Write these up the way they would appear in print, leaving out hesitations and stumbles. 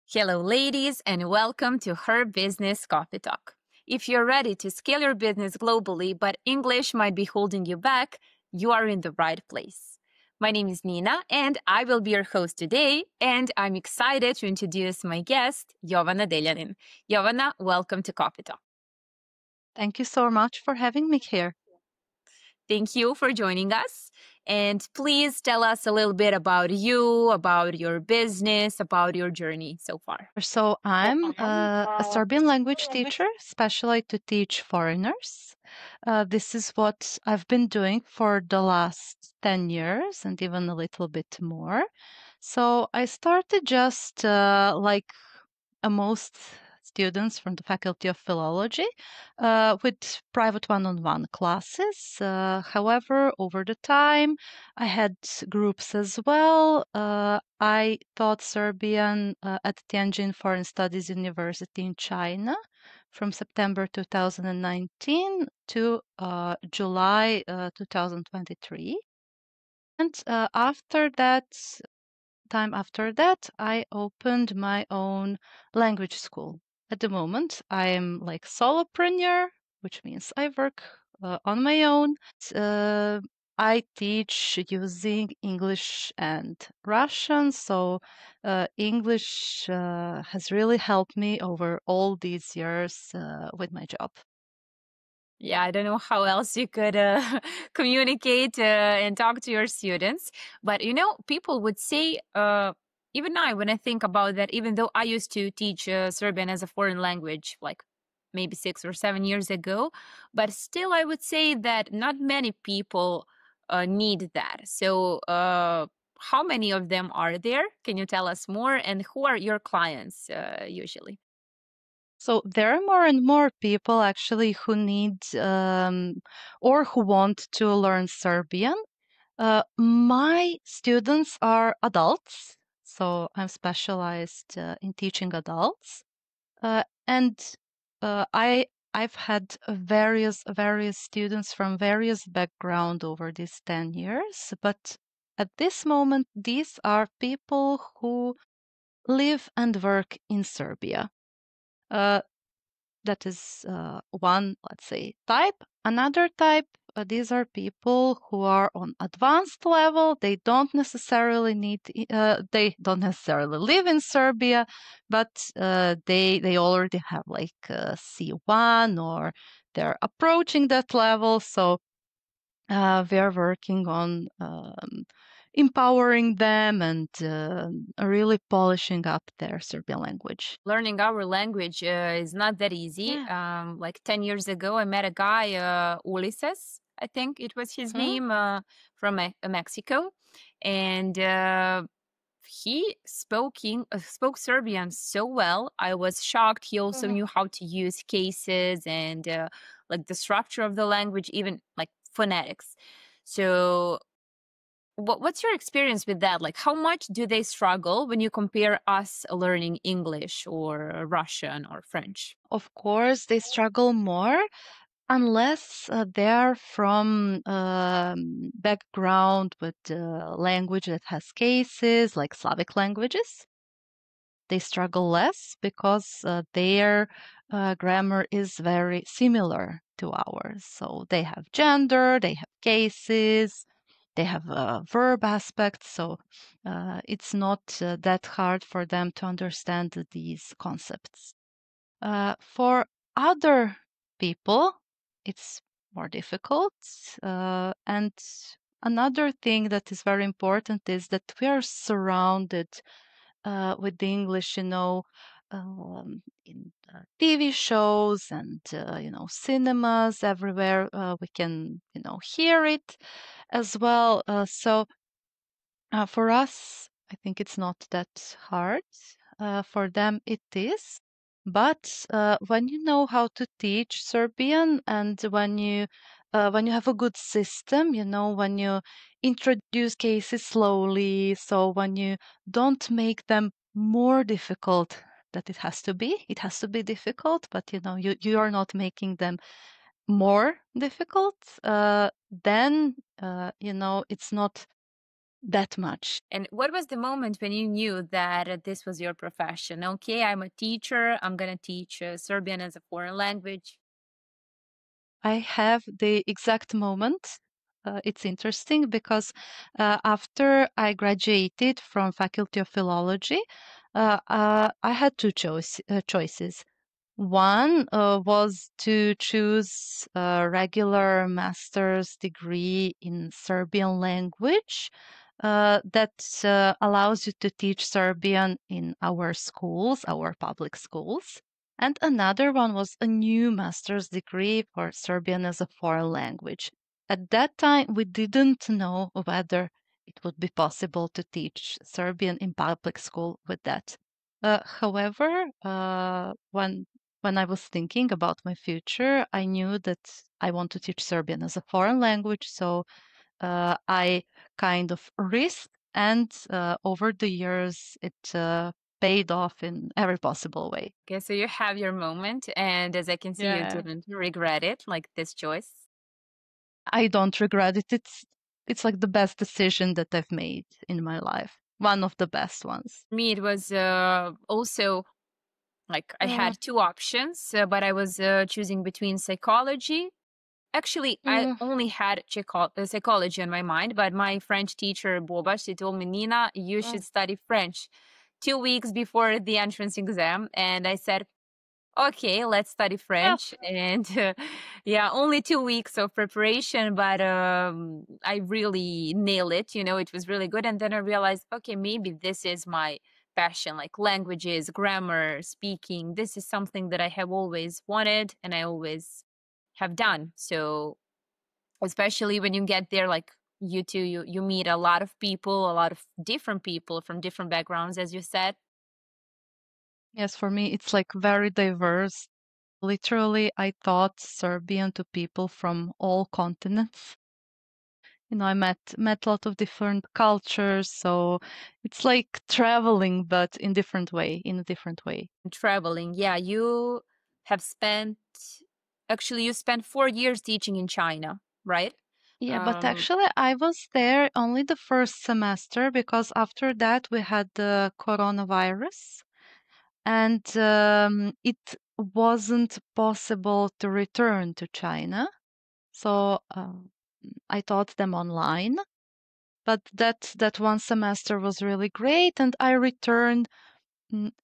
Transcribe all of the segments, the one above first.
Hello, ladies, and welcome to Her Business Coffee Talk. If you're ready to scale your business globally, but English might be holding you back, you are in the right place. My name is Nina, and I will be your host today, and I'm excited to introduce my guest, Jovana Deljanin. Jovana, welcome to Coffee Talk. Thank you so much for having me here. Thank you for joining us. And please tell us a little bit about you, about your business, about your journey so far. So, I'm a Serbian language teacher, specialized to teach foreigners. This is what I've been doing for the last 10 years and even a little bit more. So, I started just like most students from the Faculty of Philology with private one-on-one classes. However, over the time, I had groups as well. I taught Serbian at Tianjin Foreign Studies University in China from September 2019 to July 2023. And after that, I opened my own language school. At the moment, I am like solopreneur, which means I work on my own. Uh, I teach using English and Russian, so English has really helped me over all these years with my job. Yeah, I don't know how else you could communicate and talk to your students. But, people would say, even now, when I think about that, even though I used to teach Serbian as a foreign language, like maybe 6 or 7 years ago, but still, I would say that not many people need that. So, how many of them are there? Can you tell us more? And who are your clients usually? So there are more and more people actually who need or who want to learn Serbian. My students are adults, so I'm specialized in teaching adults, and I've had various students from various background over these 10 years. But at this moment, these are people who live and work in Serbia. Uh, that is one, let's say, type. Another type, these are people who are on advanced level. They don't necessarily live in Serbia, but they already have like C1 or they're approaching that level. So we are working on empowering them and really polishing up their Serbian language. Learning our language is not that easy. Yeah. Like 10 years ago, I met a guy, Ulises, I think it was his Hmm. name, from Mexico. And he spoke Serbian so well. I was shocked. He also knew how to use cases and like the structure of the language, even like phonetics. So what's your experience with that? Like, how much do they struggle when you compare us learning English or Russian or French? Of course, they struggle more unless they're from background with language that has cases like Slavic languages. They struggle less because their grammar is very similar to ours. So they have gender, they have cases, they have verb aspects. So it's not that hard for them to understand these concepts. For other people, it's more difficult. And another thing that is very important is that we are surrounded with the English, in TV shows and, cinemas everywhere. We can, hear it as well. So for us, I think it's not that hard. For them, it is. But when you know how to teach Serbian and when you have a good system, when you introduce cases slowly, so when you don't make them more difficult that it has to be difficult, but you are not making them more difficult, then it's not that much. And what was the moment when you knew that this was your profession? Okay, I'm a teacher. I'm going to teach Serbian as a foreign language. I have the exact moment. It's interesting because after I graduated from Faculty of Philology, I had two choices. One was to choose a regular master's degree in Serbian language that allows you to teach Serbian in our schools, our public schools. And another one was a new master's degree for Serbian as a foreign language. At that time, we didn't know whether it would be possible to teach Serbian in public school with that. However, when I was thinking about my future, I knew that I want to teach Serbian as a foreign language. So I kind of risked, and over the years, it paid off in every possible way. Okay, so you have your moment. And as I can see, you Yeah, didn't regret it, like this choice. I don't regret it. It's like the best decision that I've made in my life. One of the best ones. Me, it was also like I Uh, had two options, but I was choosing between psychology. Actually, I mm, only had psychology on my mind, but my French teacher, Boba, she told me, Nina, you mm, should study French 2 weeks before the entrance exam. And I said, okay, let's study yeah. French. And yeah, only 2 weeks of preparation, but I really nailed it. It was really good. And then I realized, okay, maybe this is my passion, like languages, grammar, speaking. This is something that I have always wanted and I always have done. So, especially when you get there, like you two, you meet a lot of people, a lot of different people from different backgrounds, as you said. Yes, for me, it's like very diverse. Literally, I taught Serbian to people from all continents. I met a lot of different cultures, so it's like traveling, but in a different way. Traveling. Yeah, you spent 4 years teaching in China, right? Yeah, but Um, actually, I was there only the first semester because after that we had the coronavirus, and it wasn't possible to return to China. So I taught them online. But that one semester was really great, and I returned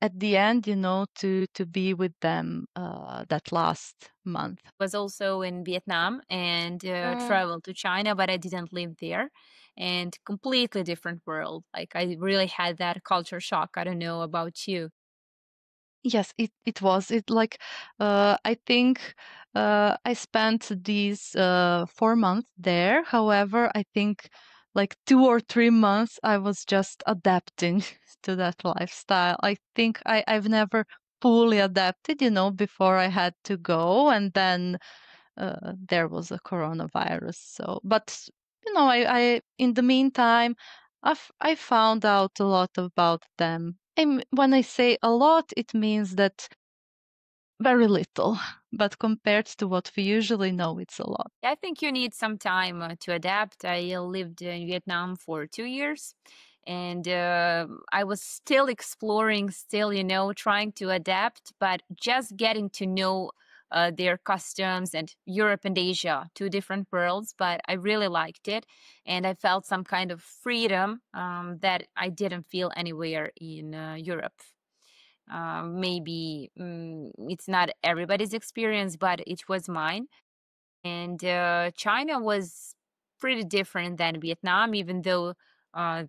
at the end, to be with them that last month. was also in Vietnam and Mm. traveled to China, but I didn't live there. And completely different world. Like I really had that culture shock. I don't know about you. Yes, it was. It like I think I spent these 4 months there. However, I think like 2 or 3 months I was just adapting to that lifestyle. I think I've never fully adapted, before I had to go, and then there was a coronavirus. So, but I in the meantime, I found out a lot about them. And when I say a lot, it means that very little, but compared to what we usually know, it's a lot. I think you need some time to adapt. I lived in Vietnam for 2 years and I was still exploring, still, trying to adapt, but just getting to know their customs and Europe and Asia, two different worlds. But I really liked it and I felt some kind of freedom that I didn't feel anywhere in Europe. Maybe it's not everybody's experience, but it was mine. And China was pretty different than Vietnam, even though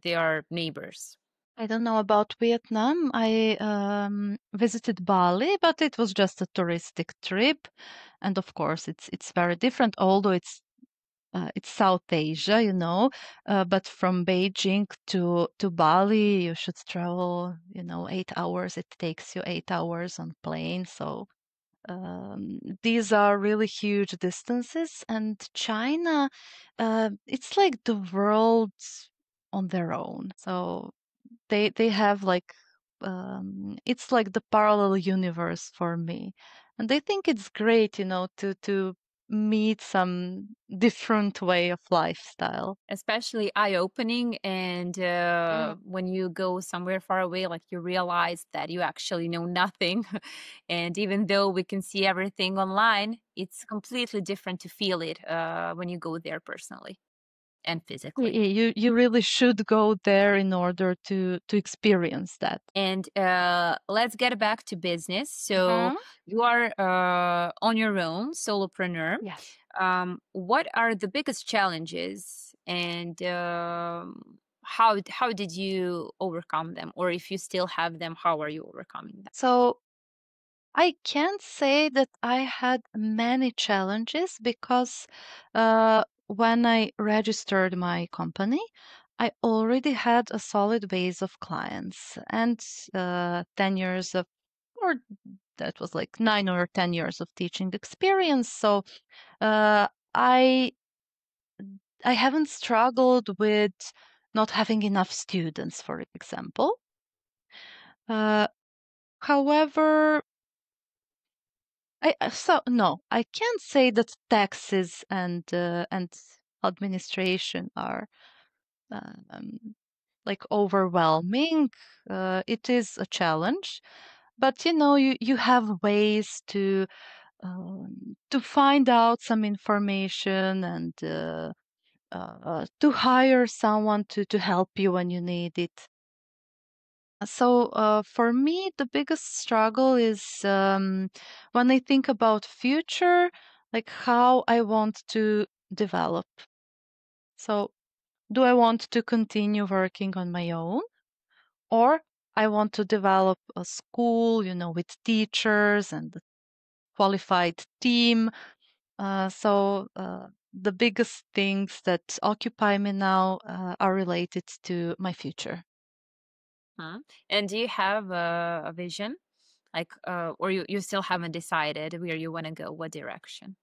they are neighbors. I don't know about Vietnam. I visited Bali, but it was just a touristic trip, and of course, it's very different. Although it's South Asia, but from Beijing to Bali, you should travel, 8 hours. It takes you 8 hours on plane. So these are really huge distances. And China, it's like the world on their own. So they have like it's like the parallel universe for me, and I think it's great, to meet some different way of lifestyle. Especially eye-opening, and Mm. when you go somewhere far away, like, you realize that you actually know nothing. And even though we can see everything online, it's completely different to feel it when you go there personally and physically. You really should go there in order to experience that. And let's get back to business. So Hmm. you are on your own, solopreneur. Yes. What are the biggest challenges, and how did you overcome them? Or if you still have them, how are you overcoming them? So I can't say that I had many challenges because when I registered my company, I already had a solid base of clients and 10 years of, or that was like 9 or 10 years of teaching experience. So uh, I I haven't struggled with not having enough students, for example. Uh, However, no, I can't say that taxes and administration are um, like overwhelming. It is a challenge, but you have ways to find out some information and to hire someone to help you when you need it. So for me, the biggest struggle is when I think about future, like how I want to develop. So do I want to continue working on my own, or I want to develop a school, with teachers and a qualified team. The biggest things that occupy me now are related to my future. Huh? And do you have a vision? Like, or you still haven't decided where you want to go, what direction?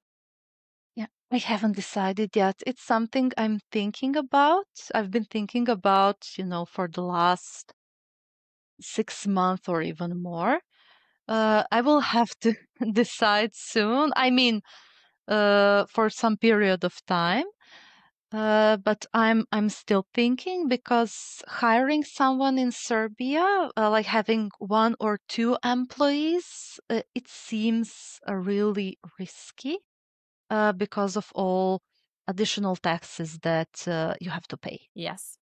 Yeah, I haven't decided yet. It's something I'm thinking about. I've been thinking about, for the last 6 months or even more. I will have to decide soon. I mean, for some period of time. But I'm still thinking because hiring someone in Serbia, like having one or two employees, it seems really risky because of all additional taxes that you have to pay. Yes.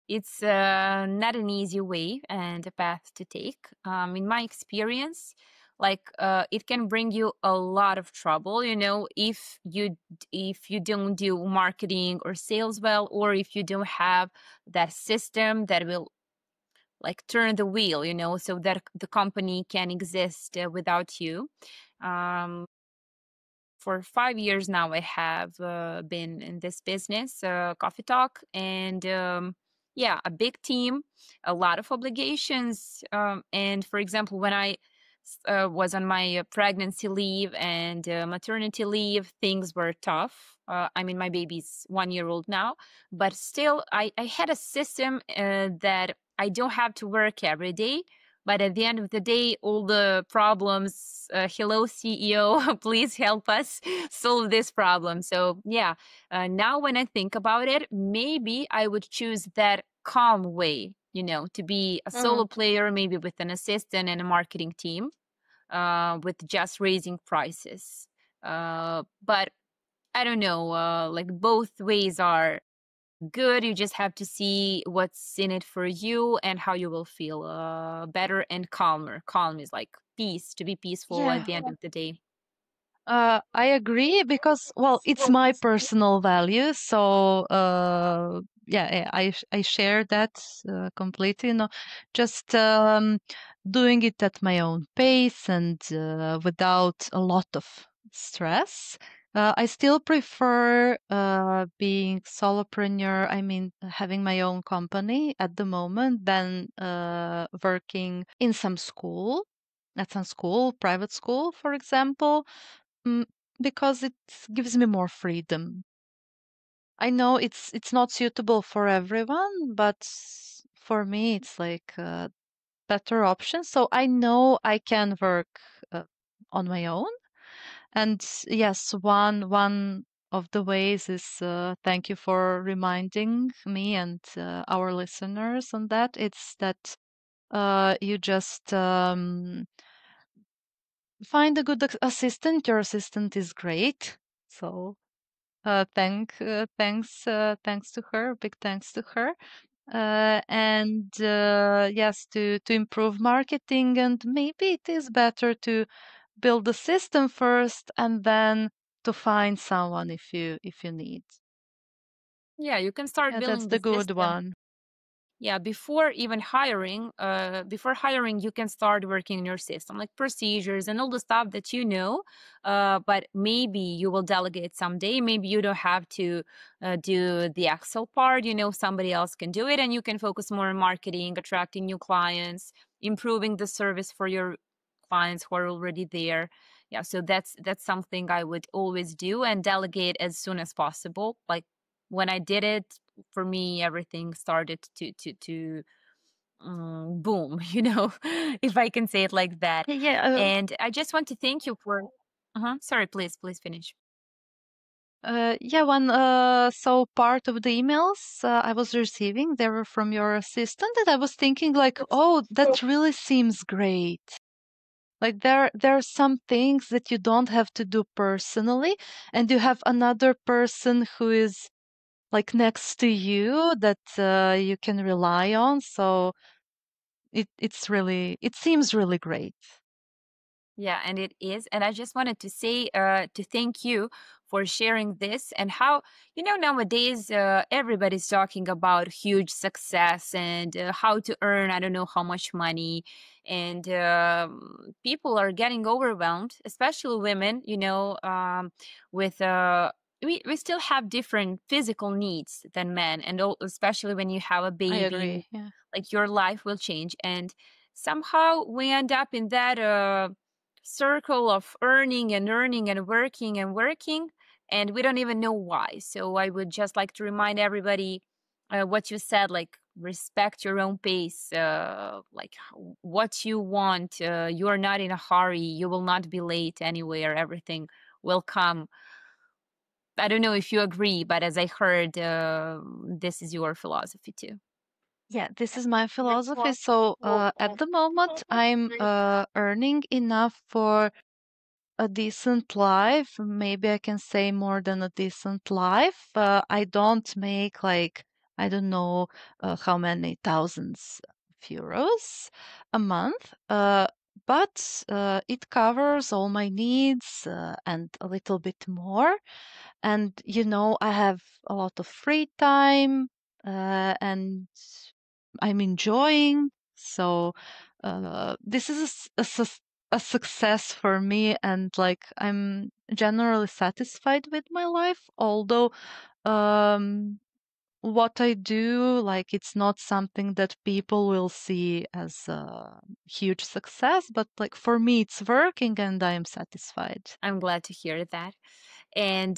It's not an easy way and a path to take. In my experience, like, it can bring you a lot of trouble, if you don't do marketing or sales well, or if you don't have that system that will, like, turn the wheel, so that the company can exist without you. Um, for 5 years now, I have been in this business, Coffee Talk, and yeah, a big team, a lot of obligations. And for example, when I was on my pregnancy leave and maternity leave, things were tough. I mean, my baby's 1 year old now, but still, I had a system that I don't have to work every day. But at the end of the day, all the problems, hello, CEO, please help us solve this problem. So, yeah, now when I think about it, maybe I would choose that calm way, to be a solo Mm. player, maybe with an assistant and a marketing team, with just raising prices. But I don't know, like, both ways are good. You just have to see what's in it for you and how you will feel better and calmer. Calm is like peace, to be peaceful at Yeah, the end of the day. I agree because, well, it's my personal value. So, yeah, I share that completely. Just doing it at my own pace and without a lot of stress. I still prefer being solopreneur. I mean, having my own company at the moment than working in some school, at some school, private school, for example. Mm, because it gives me more freedom. I know it's not suitable for everyone, but for me it's like a better option. So I know I can work on my own, And yes, one of the ways is thank you for reminding me and our listeners on that. It's that you just find a good assistant. Your assistant is great. So thanks to her. Big thanks to her. And yes, to improve marketing, and maybe it is better to build the system first and then to find someone if you need. Yeah, you can start Yeah, that's building the the good system. one. Yeah, before even hiring, before hiring, you can start working in your system, like procedures and all the stuff that you know. But maybe you will delegate someday. Maybe you don't have to do the Excel part. You know, somebody else can do it, and you can focus more on marketing, attracting new clients, improving the service for your clients who are already there. Yeah, so that's something I would always do and delegate as soon as possible. Like when I did it, for me everything started to boom, you know, if I can say it like that. Yeah, yeah, And I just want to thank you for sorry, please finish. yeah. One so part of the emails I was receiving, they were from your assistant, and I was thinking like, oh, that really seems great. Like there are some things that you don't have to do personally, and you have another person who is like next to you that you can rely on. So it seems really great. Yeah, and it is. And I just wanted to say, to thank you for sharing this and how, you know, nowadays everybody's talking about huge success and how to earn, I don't know how much money. And people are getting overwhelmed, especially women, you know, with, we still have different physical needs than men. And especially when you have a I baby, agree. Yeah. like your life will change. And somehow we end up in that circle of earning and earning and working, and we don't even know why. So I would just like to remind everybody what you said, like respect your own pace, like what you want. You are not in a hurry. You will not be late anywhere. Everything will come. I don't know if you agree, but as I heard, this is your philosophy too. Yeah, this is my philosophy. So at the moment, I'm earning enough for a decent life. Maybe I can say more than a decent life. I don't make like, I don't know how many thousands of euros a month. But it covers all my needs and a little bit more. And, you know, I have a lot of free time and I'm enjoying. So this is a success for me, and like I'm generally satisfied with my life. Although um, what I do, like it's not something that people will see as a huge success, but like for me, it's working, and I am satisfied. I'm glad to hear that. And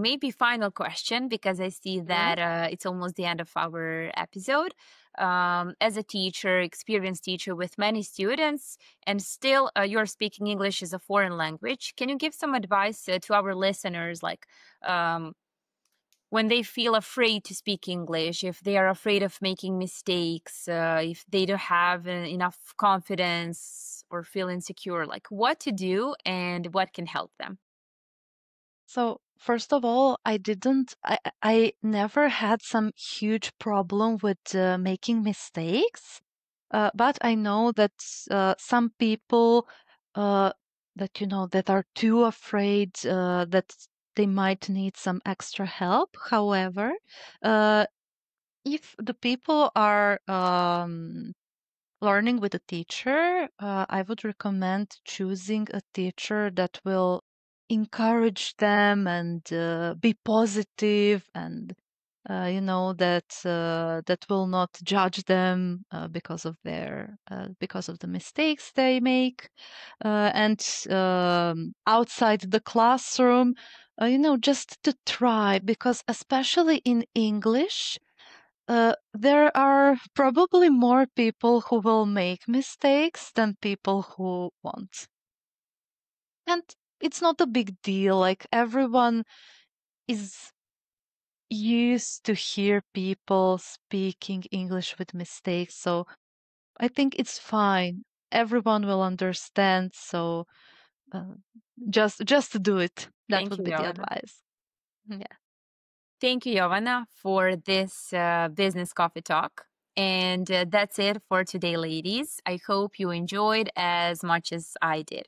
maybe final question, because I see Yeah. that it's almost the end of our episode. As a teacher, experienced teacher with many students, and still you're speaking English as a foreign language, can you give some advice to our listeners, like when they feel afraid to speak English, if they are afraid of making mistakes, if they don't have enough confidence or feel insecure, like what to do and what can help them? So first of all, I never had some huge problem with making mistakes, but I know that some people uh, that you know that are too afraid that they might need some extra help. However, uh, if the people are learning with a teacher, I would recommend choosing a teacher that will encourage them and be positive, and you know that will not judge them because of the mistakes they make, and outside the classroom, you know, just to try, because especially in English there are probably more people who will make mistakes than people who won't. And it's not a big deal. Like everyone is used to hear people speaking English with mistakes, so I think it's fine. Everyone will understand, so uh, just do it. That Thank would you, be the Jovana. advice. Yeah. Thank you, Jovana, for this business coffee talk. And that's it for today, ladies. I hope you enjoyed as much as I did.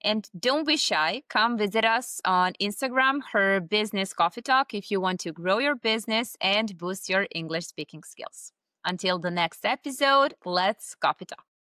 And don't be shy. Come visit us on Instagram, Her Business Coffee Talk, if you want to grow your business and boost your English speaking skills. Until the next episode, let's coffee talk.